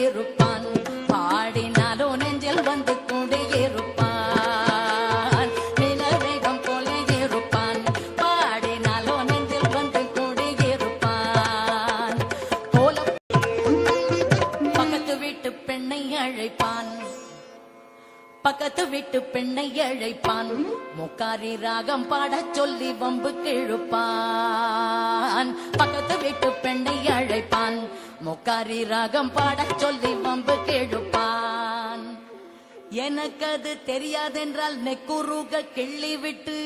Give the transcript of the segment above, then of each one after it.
இருப்பான், பாடினாலோ நெஞ்சில் வந்து கொண்டே இருப்பான். நிலவேகம் போல இருப்பான், பாடினாலோ நெஞ்சில் வந்து கொண்டே இருப்பான். போல பக்கத்து வீட்டு பெண்ணை அழைப்பான், பக்கத்து வீட்டு பெண்ணை அழைப்பான். முக்காரி ராகம் பாடச் சொல்லி வம்பு கிழுப்பான். பக்கத்து வீட்டு பெண்ணை அழைப்பான், முக்காரி ராகம் பாடச் சொல்லி வம்பு கிழுப்பான். எனக்கு அது தெரியாதென்றால் நெக்குருக கிள்ளி விட்டு,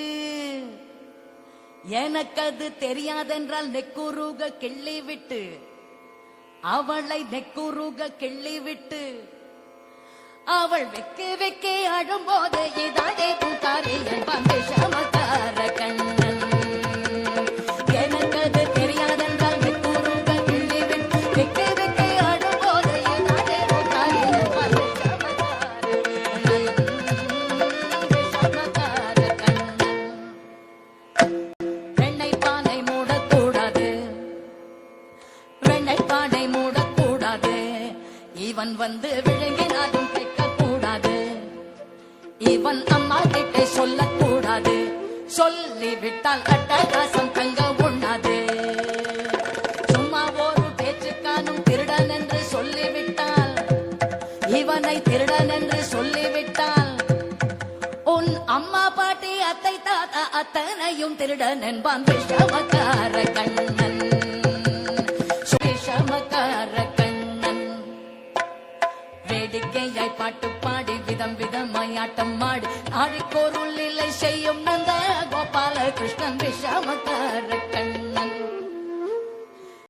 எனக்கு அது தெரியாதென்றால் நெக்குருக கிள்ளி விட்டு, அவளை நெக்குருக கிள்ளி விட்டு, அவள் வெக்கு வெக்கே அழும்போது இதாதே பூக்காரி என்பான் விஷமக்கார கண்ணன். எனக்கு அது தெரியாதென்றால் நெக்குருக கிள்ளி விட்டு, வெக்கு வெக்கே அழும்போது இதாதே பூக்காரி என்பான் விஷமக்கார கண்ணன். வெண்ணெய் பானை மூடக்கூடாது, வெண்ணெய் பானை மூடக்கூடாது, இவன் வந்து விழுங்கினாலும் கேட்கக்கூடாது, இவன் அம்மா கிட்ட சொல்லக்கூடாது, சொல்லிவிட்டால் அட்டகாசம் தங்க உண்ணாது. சும்மா ஒரு பேச்சுக்கானும் திருடன் என்று சொல்லிவிட்டால், இவனை திருடன் என்று சொல்லிவிட்டால், உன் அம்மா பாட்டி அத்தை தாத்தா அத்தனையும் திருடன் என்பான் விஷமக்கார கண்ணன், விஷமக்கார கண்ணன். வேடிக்கையாய் பாட்டு பாடி விதம் விதமாய் ஆட்டம் ஆடி ஆடிக்கோருள் இல்லை செய்யும் நந்த கோபால கிருஷ்ணன் விஷமக்கார கண்ணன்.